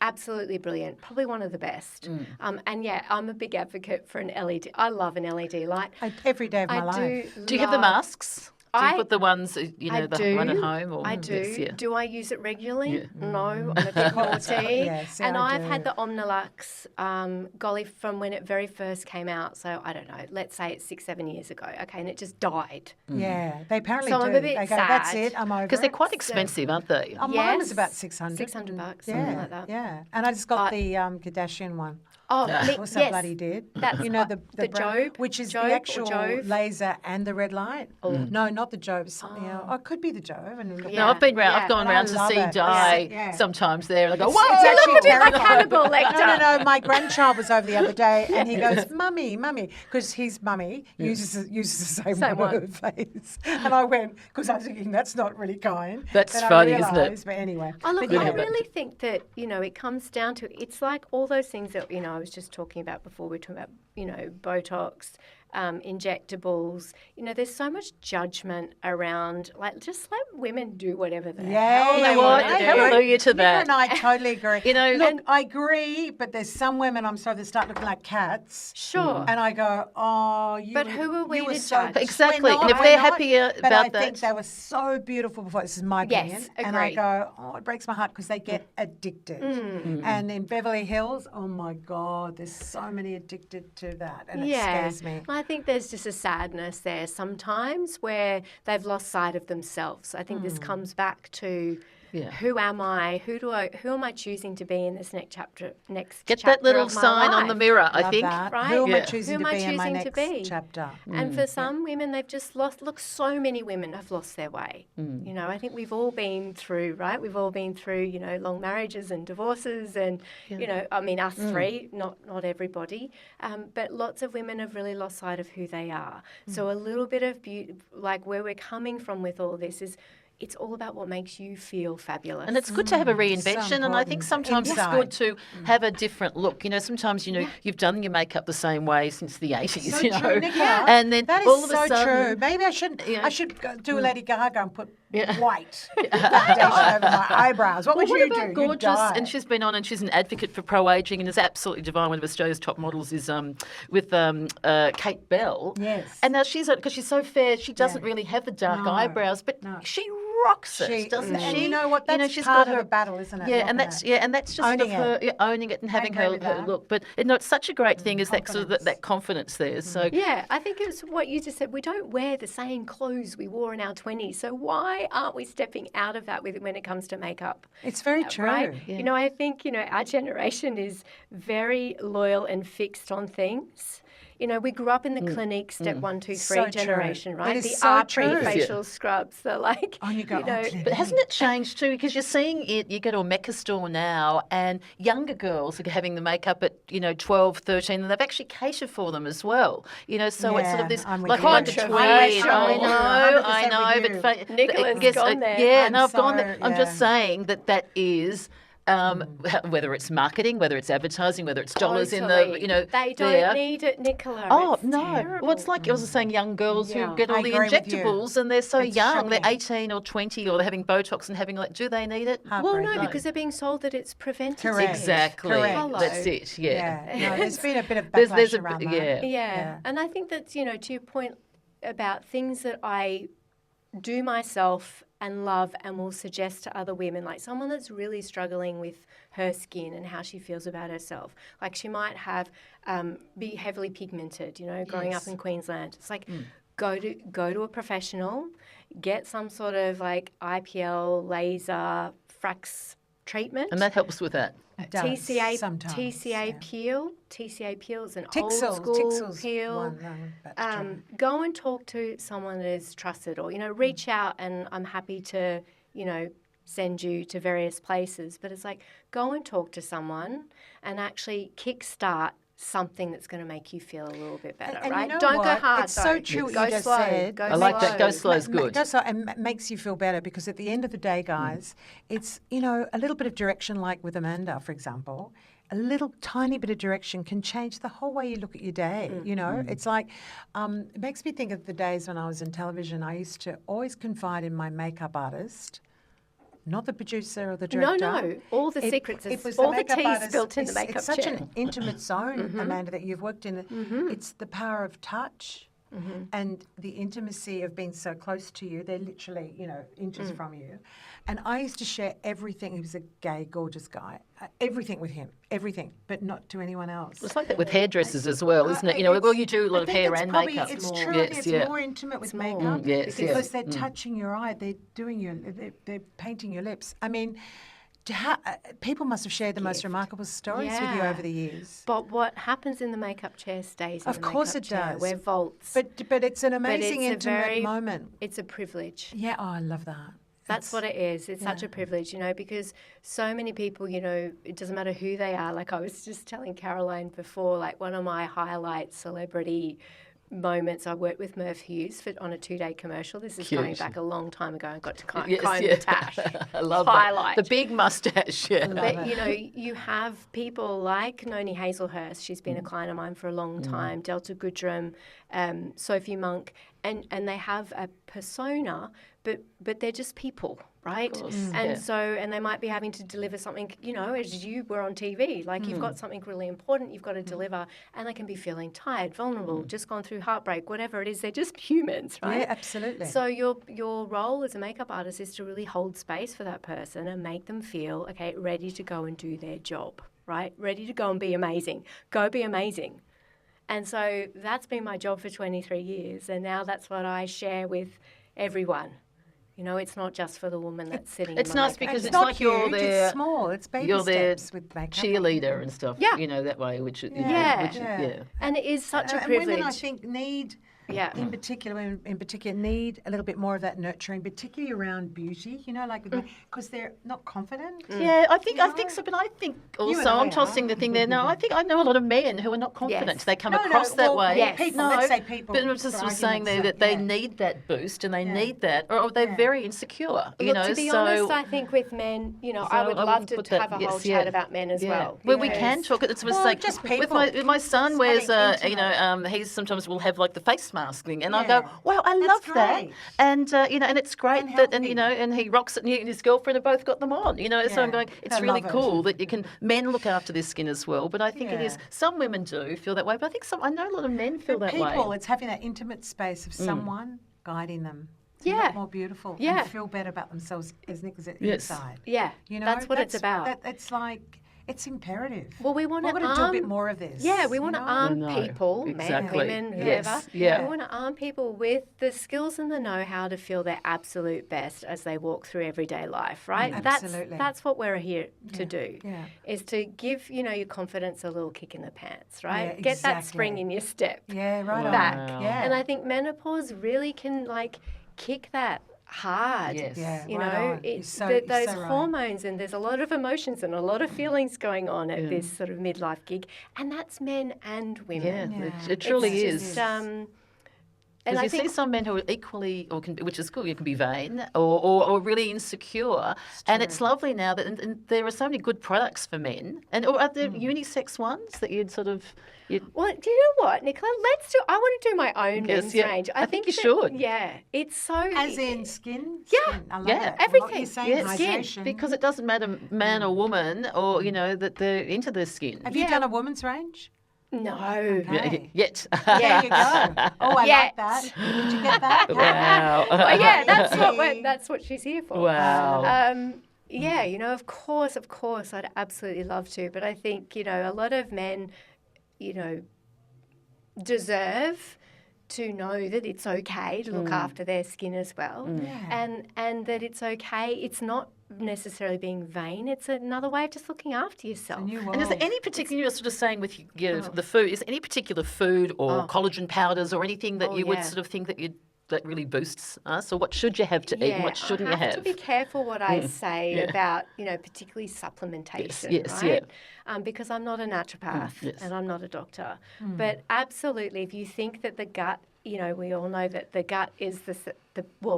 Absolutely brilliant. Probably one of the best. And yeah, I'm a big advocate for an LED. I love an LED light. Every day of my life. Do you have the masks? Do you I- put the ones, you know, the one at home? Or, I do. Yes, yeah. Do I use it regularly? No, I'm a bit naughty. Yes, and I I've do. had the Omnilux, golly, from when it very first came out. So I don't know, let's say it's 6-7 years ago. Okay, and it just died. Yeah, they apparently So do. I'm a bit They go, that's sad. it, I'm over Because they're it." quite expensive, aren't they? Mine was Yes. about 600. $600, something like that. Yeah, and I just got the Kardashian one. Oh, Of course, I bloody did. That's- you know the the brand, Jobe? which is Jobe the or actual Jove? laser and the red light. No, not the Jobe. Something else. Oh, it could be the Jobe. And Yeah. No, I've been round. Yeah. I've gone And I round to love see it. Di Yeah. sometimes there, and I go, It's "Whoa!" actually a bit like terrifying. Hannibal Lecter. No. My grandchild was over the other day, and he goes, "Mummy, mummy," because his mummy uses the same one on her face. And I went because I was thinking that's not really kind. That's Then I funny, isn't it? realised, But anyway, Oh, look, but I yeah. really think that, it comes down to, it's like all those things that, I was just talking about before. We're talking about, Botox, injectables. There's so much judgment around, just let women do whatever the hell You they know want what? to do. Hallelujah to Nicola that. and I totally agree. Look, I agree, but there's some women I'm sorry that start looking like cats. Sure. And I go, oh, you. But who are we you were to so judge? Exactly. We're And if not, they're we're not. happier But I about that- think they were so beautiful before. This is my Yes, opinion. And I agree. go, oh, it breaks my heart because they get addicted. And in Beverly Hills, oh my God, there's so many addicted to that, and it scares me. I think there's just a sadness there sometimes where they've lost sight of themselves. I think this comes back to who am I? Who am I choosing to be in this next chapter? Get that little of my sign on the life? mirror, I Love think. that. Right? Who am I Yeah. choosing Who to am I be in my choosing to next be? chapter? And for some women, they've just lost. Look, so many women have lost their way. I think we've all been through, right? We've all been through, long marriages and divorces, and us three, not everybody, but lots of women have really lost sight of who they are. So a little bit of beauty, like where we're coming from with all this, is it's all about what makes you feel fabulous. And it's good to have a reinvention, and I think sometimes it's good to have a different look. Sometimes you've done your makeup the same way since the 80s. So you know, true, Nicola. and then that is all of so a sudden, true. Maybe I should go do a Lady Gaga and put white foundation over my eyebrows. What would What you about do? gorgeous? You'd die. And she's been on, and she's an advocate for pro aging, and is absolutely divine. One of Australia's top models is with Kate Bell. Yes. And now because she's so fair, she doesn't really have the dark eyebrows, but she rocks it, doesn't she? And you know what? That's she's part got of her the battle, isn't it? Yeah, Rocking and that's it. and that's just Owning her it. owning it and having agree her with that. look. But it's such a great thing is that sort of confidence. that confidence there. So Yeah, I think it's what you just said. We don't wear the same clothes we wore in our 20s. So why aren't we stepping out of that when it comes to makeup? It's very true. Right? I think, our generation is very loyal and fixed on things. we grew up in the Clinique step 1, 2, 3 So generation, true. right? It is The so Artry true. facial scrubs. They're like, Oh, you go, But hasn't it changed too? Because you're seeing it, you go to a Mecca store now and younger girls are having the makeup at, 12, 13, and they've actually catered for them as well. So it's sort of this I'm with like you. in between. I know. But Nicola's gone there. Yeah, I'm no, I've gone there. so- I'm just yeah. saying that is whether it's marketing, whether it's advertising, whether it's dollars in the, Totally. They don't there. need it, Nicola. Oh, It's no. terrible. Well, it's like I was saying, young girls who get all I the agree with you. injectables and they're so It's young. They're shocking. 18 or 20 or they're having Botox and having do they need it? Well, Heartbreaking. no, because they're being sold that it's preventative. Correct. Exactly. Correct. Hello. That's it, Yeah. No, there's been a bit of There's backlash a- around that. yeah. Yeah. And I think that's, to your point about things that I do myself and love and will suggest to other women, like someone that's really struggling with her skin and how she feels about herself. Like she might have be heavily pigmented, growing up in Queensland. It's like go to a professional, get some sort of like IPL laser frax treatment. And that helps with that. It does TCA sometimes, TCA yeah. peel. TCA peel is an Tixel's old school one peel. that I'm about to try. Go and talk to someone that is trusted, or reach out, and I'm happy to send you to various places. But it's like go and talk to someone and actually kickstart something that's going to make you feel a little bit better, And right? you know Don't go what? hard. It's so though. true what Go you just slow. said. Go I like that. Go slow. slow is good. Go slow and makes you feel better because at the end of the day, guys, it's, a little bit of direction like with Amanda, for example. A little tiny bit of direction can change the whole way you look at your day, It's like, it makes me think of the days when I was in television. I used to always confide in my makeup artist, not the producer or the director. No. All the secrets, It was all the the makeup teas artist. built in the makeup It's such chair. an intimate zone, Amanda, that you've worked in. It's the power of touch and the intimacy of being so close to you. They're literally, inches from you. And I used to share everything. He was a gay, gorgeous guy. Everything with him, everything, but not to anyone else. It's like that with hairdressers as well, isn't it? Well, you do a lot of hair and makeup. It's true. Yes, It's more intimate with more. makeup yes. because they're touching your eye. They're doing they're painting your lips. I mean, people must have shared the most remarkable stories with you over the years. But what happens in the makeup chair stays in Of the course makeup it chair. does. We're vaults. But it's an amazing it's a intimate moment. It's a privilege. Yeah, I love that. That's what it is. It's such a privilege, because so many people, it doesn't matter who they are. Like I was just telling Caroline before, like one of my highlight celebrity moments, I worked with Murph Hughes on a 2-day commercial. This is going back a long time ago. I got to comb the tash. I love highlight. that. The big mustache, yeah. But, you have people like Noni Hazelhurst. She's been a client of mine for a long time. Delta Goodrum, Sophie Monk. And they have a persona, but they're just people, right? And they might be having to deliver something, as you were on TV. Like you've got something really important you've got to deliver, and they can be feeling tired, vulnerable, just gone through heartbreak, whatever it is. They're just humans, right? Yeah, absolutely. So your role as a makeup artist is to really hold space for that person and make them feel, okay, ready to go and do their job, right? Ready to go and be amazing. Go be amazing. And so that's been my job for 23 years, and now that's what I share with everyone. It's not just for the woman that's sitting It's in my nice makeup because chair. it's not like you're huge, their it's small. It's baby you're their steps with makeup. cheerleader and stuff. Yeah. That way, which Yeah. And it is such a And privilege. women, I think, need Yeah. in particular, need a little bit more of that nurturing, particularly around beauty. Because they're not confident. Yeah, I think so. But I think You and also I I'm tossing the thing there. No, I think I know a lot of men who are not confident. Yes. They come No, across that well, way. yes. people, No, let's say people, but I was just for saying there argument's that they sake, yeah. need that boost and they need that, or they're very insecure. Look, to be honest, I think with men, I would love to put that- have a yes, whole yeah. chat about men as well. Well, we can because- talk. It's Well, like just with people. my son wears having intimate- he sometimes will have like the face mask thing, and I Yeah. go, wow, I That's love that, great. and and it's great And that healthy. and he rocks it, and he and his girlfriend have both got them on, So Yeah. I'm going, it's I really love it. cool that you can men look after their skin as well, but I think it is Yeah. some women do feel that way, but I think I know a lot of men feel that People, way. it's having that intimate space of someone guiding them. To Yeah. look more beautiful Yeah. and feel better about themselves, as Nick said, Yes. inside. Yeah, that's what it's about. It's like It's imperative. Well, we want to We're going to do a bit more of this. Yeah, we want to arm people, exactly. men, women, Yes. whoever. Yeah. We want to arm people with the skills and the know-how to feel their absolute best as they walk through everyday life, right? Absolutely. That's what we're here to do, Yeah. is to give, your confidence a little kick in the pants, right? Yeah, Get that exactly. spring in your step Yeah, right on. back. Yeah. And I think menopause really can, kick that hard. Yes. Yeah, You right know, on. it's You're those so right. hormones, and there's a lot of emotions and a lot of feelings going on at this sort of midlife gig, and that's men and women. Yeah, it truly It's is. just, and Because I you think see some men who are equally, which is cool, you can be vain or really insecure. And it's lovely now that and there are so many good products for men. And or are there unisex ones that you'd sort of... well, do you know what, Nicola? I want to do my own men's range. I think you should. Yeah, it's so... As in skin? Yeah. Skin. I love Yeah. it. Everything. What you're saying, Yes. Skin. hydration. Because it doesn't matter man or woman or, that they're into their skin. Have you done a woman's range? No. Okay. Yet. There you go. Oh, I Yet. like that. Did you get that? Wow. Well, yeah, that's what she's here for. Wow. Yeah, of course, I'd absolutely love to. But I think, a lot of men, deserve to know that it's okay to look after their skin as well. Yeah. And that it's okay. It's not necessarily being vain. It's another way of just looking after yourself. New And is there world. any particular, you're sort of saying with the food, is there any particular food or collagen powders or anything that you would sort of think that really boosts us? Or what should you have to eat and what shouldn't I you have have? to be careful what I say about, particularly supplementation, Yes, right? Because I'm not a naturopath and I'm not a doctor. But absolutely, if you think that the gut, we all know that the gut is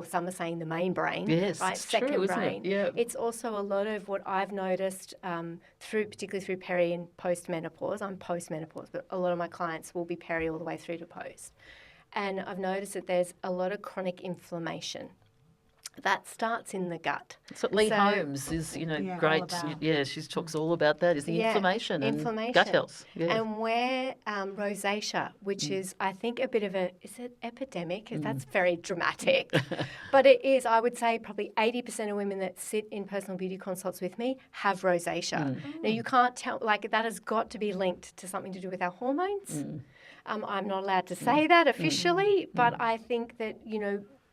some are saying the main brain, Yes, right? it's Second true, isn't brain. it? Yeah. It's also a lot of what I've noticed particularly through peri and post-menopause. I'm post-menopause, but a lot of my clients will be peri all the way through to post. And I've noticed that there's a lot of chronic inflammation. That starts in the gut. That's what Lee Holmes is, all great. about. Yeah, she talks all about that, is the inflammation and gut health. Yeah. And where rosacea, which is, I think, a bit of is it epidemic? That's very dramatic. But it is, I would say, probably 80% of women that sit in personal beauty consults with me have rosacea. Now, you can't tell, that has got to be linked to something to do with our hormones. I'm not allowed to say that officially, but I think that,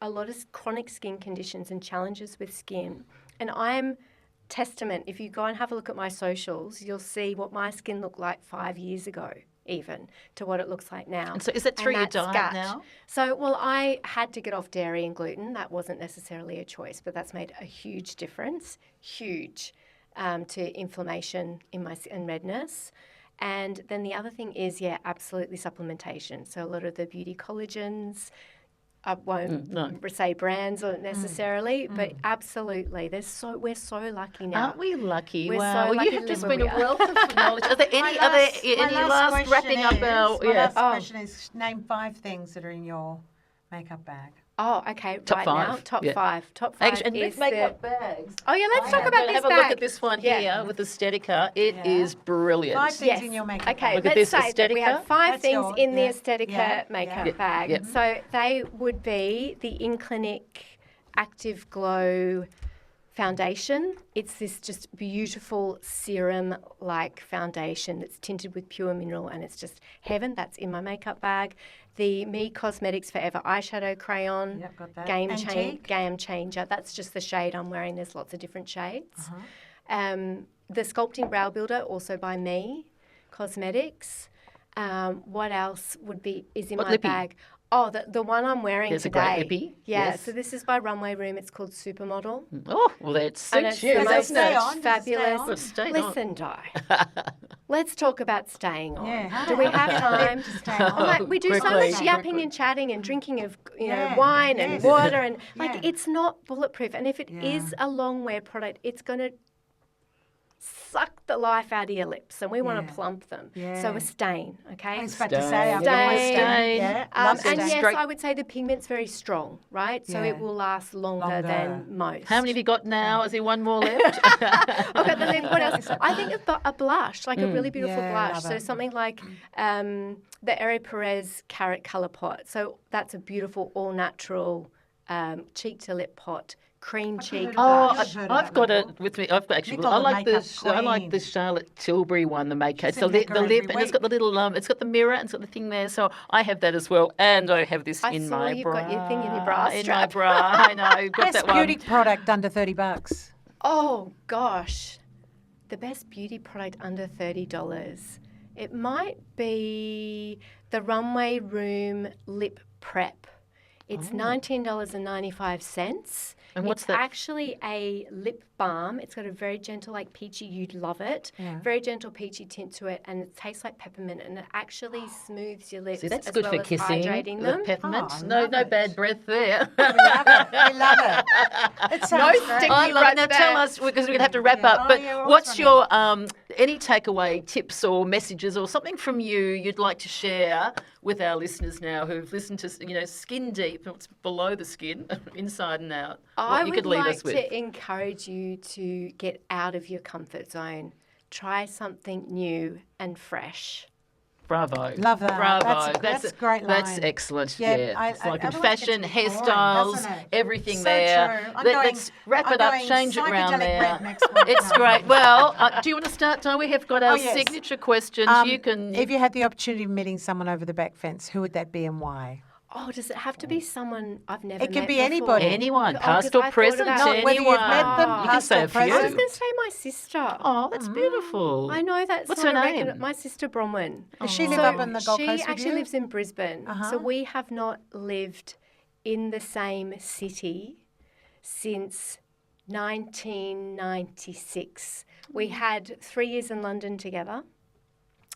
a lot of chronic skin conditions and challenges with skin. And I'm testament, if you go and have a look at my socials, you'll see what my skin looked like 5 years ago, even, to what it looks like now. And so is that through your that's diet gut. now? So, I had to get off dairy and gluten. That wasn't necessarily a choice, but that's made a huge difference, to inflammation in my and redness. And then the other thing is, absolutely supplementation. So a lot of the beauty collagens, I won't say brands or necessarily, but absolutely. We're so lucky now. Aren't we lucky? We're Wow. so Well, lucky you have to just live been where a we wealth of knowledge. Are there any last wrapping up our... My last question is, name 5 things that are in your makeup bag. Oh, okay. Top right 5. now, top Yeah. 5. Top 5 Actually, and is makeup bags. Oh, yeah, let's talk about this Have a bag. look at this one here with the Steadica. It is brilliant. 5 things in your makeup Okay, bag. Look at let's this say that we have Aesthetica. 5 That's things your- in the yeah, Aesthetica yeah, makeup yeah. bag. Yeah. So they would be the In Clinic Active Glow foundation. It's this just beautiful serum-like foundation that's tinted with pure mineral, and it's just heaven. That's in my makeup bag. The Me Cosmetics Forever eyeshadow crayon. Yep, got that. Game Antique. changer. That's just the shade I'm wearing. There's lots of different shades. The Sculpting Brow Builder, also by Me Cosmetics. What else is in What my lippy? bag? Oh, the one I'm wearing There's a today. great lippy. Yeah, Yes. so this is by Runway Room. It's called Supermodel. Oh, well, that And suits it's you, the most doesn't it? Stay on. Does it stay fabulous. on? Well, stay on. Listen, Di. Let's talk about staying on. Yeah, how do we do have I time? to stay on? Like, we do so Quickly. much yapping and chatting and drinking of Yeah, wine and yes. water and Yeah. it's not bulletproof. And if it Yeah. is a long wear product, it's going to suck the life out of your lips, and we want Yeah. to plump them. Yeah. So a stain, okay? I was about to say, I've Stain. always Stain. Yeah, And love stain. yes, Straight- I would say the pigment's very strong, right? So Yeah. it will last longer than most. How many have you got now? Is there one more left? Okay, then maybe what else? I think a blush, like a really beautiful Yeah, blush. love So it. something like the Eri Perez Carrot Colour Pot. So that's a beautiful, all-natural cheek-to-lip pot, cream cheek Oh, blush. I've got it with me. I've got actually. Nicola, I like makeup the I like the queen. Charlotte Tilbury one. The makeup. It's in the Mecca lip, every and it's week. got the little it's got the mirror, and it's got the thing there. So I have that as well, and I have this I in saw my you've bra. got your thing in your bra In strap. my bra. I know. Got Best that beauty one. product under $30. Oh gosh, the best beauty product under $30. It might be the Runway Room Lip Prep. It's $19.95. And what's it's that? actually a lip balm. It's got a very gentle, like peachy, you'd love it. Yeah. Very gentle peachy tint to it, and it tastes like peppermint, and it actually smooths your lips See, that's as good well for as kissing. hydrating The them. peppermint. Oh, I no, love no it. bad breath there. We love it. We love it. It sounds great. sticky I love right it. Now there. tell us, because we're going to have to wrap Yeah. up, Oh, but yeah, we're what's almost your any takeaway tips or messages or something from you'd like to share with our listeners now who've listened to, skin deep, what's below the skin, inside and out, I what you would could leave like us with? to encourage you to get out of your comfort zone. Try something new and fresh. Bravo. Love that. Bravo. That's a great That's line. excellent. Yeah, Yeah. It's like in otherwise it fashion, gets boring, hairstyles, doesn't it? everything So there. true. Let's wrap it up, going change it round psychedelic there. red next week. It's No. great. Well, do you want to start, Di? We have got our yes. signature questions. You can. If you had the opportunity of meeting someone over the back fence, who would that be and why? Oh, does it have to be someone I've never It can met be before? anybody. Anyone, Oh, past 'cause or I thought present, about- Not whether you've anyone. met them, You can past say or a few. I was present. going to say my sister. Oh, that's beautiful. I know that's What's not her a name? regular. My sister Bronwyn. Does she live So up in the Gold she Coast with actually you? lives in Brisbane. So we have not lived in the same city since 1996. We had 3 years in London together.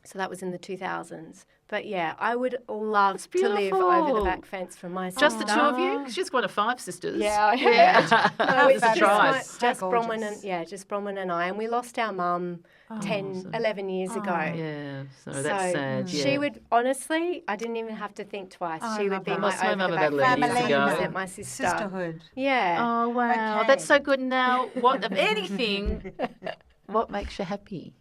So that was in the 2000s. But yeah, I would love to live over beautiful. the back fence from my sister. Just the two of you? She's one of 5 sisters. Yeah, Yeah. No, it's That's just, right. just Gorgeous. Bronwyn and I. And we lost our mum 11 years ago. Yeah, so that's sad. Yeah. She would, honestly, I didn't even have to think twice. Oh, I she love would be that. my Lost my over mum the about back 11 years ago. 100% my sister. Sisterhood. Yeah. Oh, wow. Okay. That's so good. Now, what, of anything, what makes you happy?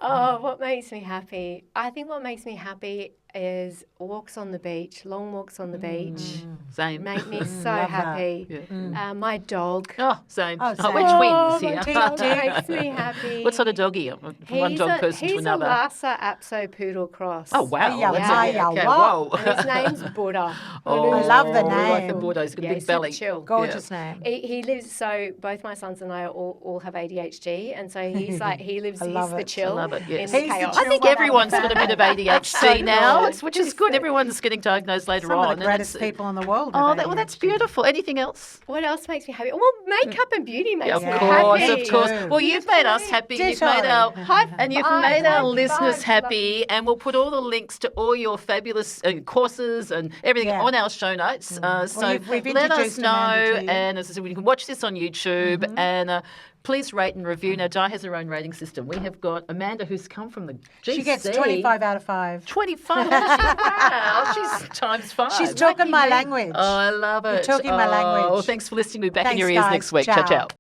Oh, what makes me happy? I think what makes me happy is walks on the beach, long walks on the beach. Same. Make me so love that. happy. Yeah. My dog. Oh, same. Oh, Oh, we're same. twins my here. dog makes me happy. What sort of doggy? From one dog person to another. He's a Lhasa Apso Poodle Cross. Oh, wow. Yeah, That's yeah, a- yeah, okay, what? whoa. And his name's Buddha. Oh, I love the we like the name. Buddha. He's got a Yeah, big he's belly. super chill. Gorgeous name. He lives, so both my sons and I all have ADHD, and so he's like, he's love the it. chill I love it, yes. in the He's the chaos. I think One everyone's out got of a bit of ADHD so now, good. which is good. Everyone's getting diagnosed later Some on. of the and greatest it's- people in the world. Oh, have that's ADHD. beautiful. Anything else? What else makes me happy? Well, makeup and beauty makes Of me course, happy. of course. Too. Well, you've made us happy. You've made our and you've five, made our high listeners five. happy. And we'll put all the links to all your fabulous courses and everything Yeah. on our show notes. So we've let us introduced know. Amanda to you. And as I said, you can watch this on YouTube and. Please rate and review. Now, Di has her own rating system. We have got Amanda, who's come from the GC. She gets 25 out of 5. 25. Wow, she's times 5. She's talking my language. Oh, I love it. You're talking my language. Oh, thanks for listening. We'll be back in Thanks, your ears guys. next week. Ciao. Ciao, ciao.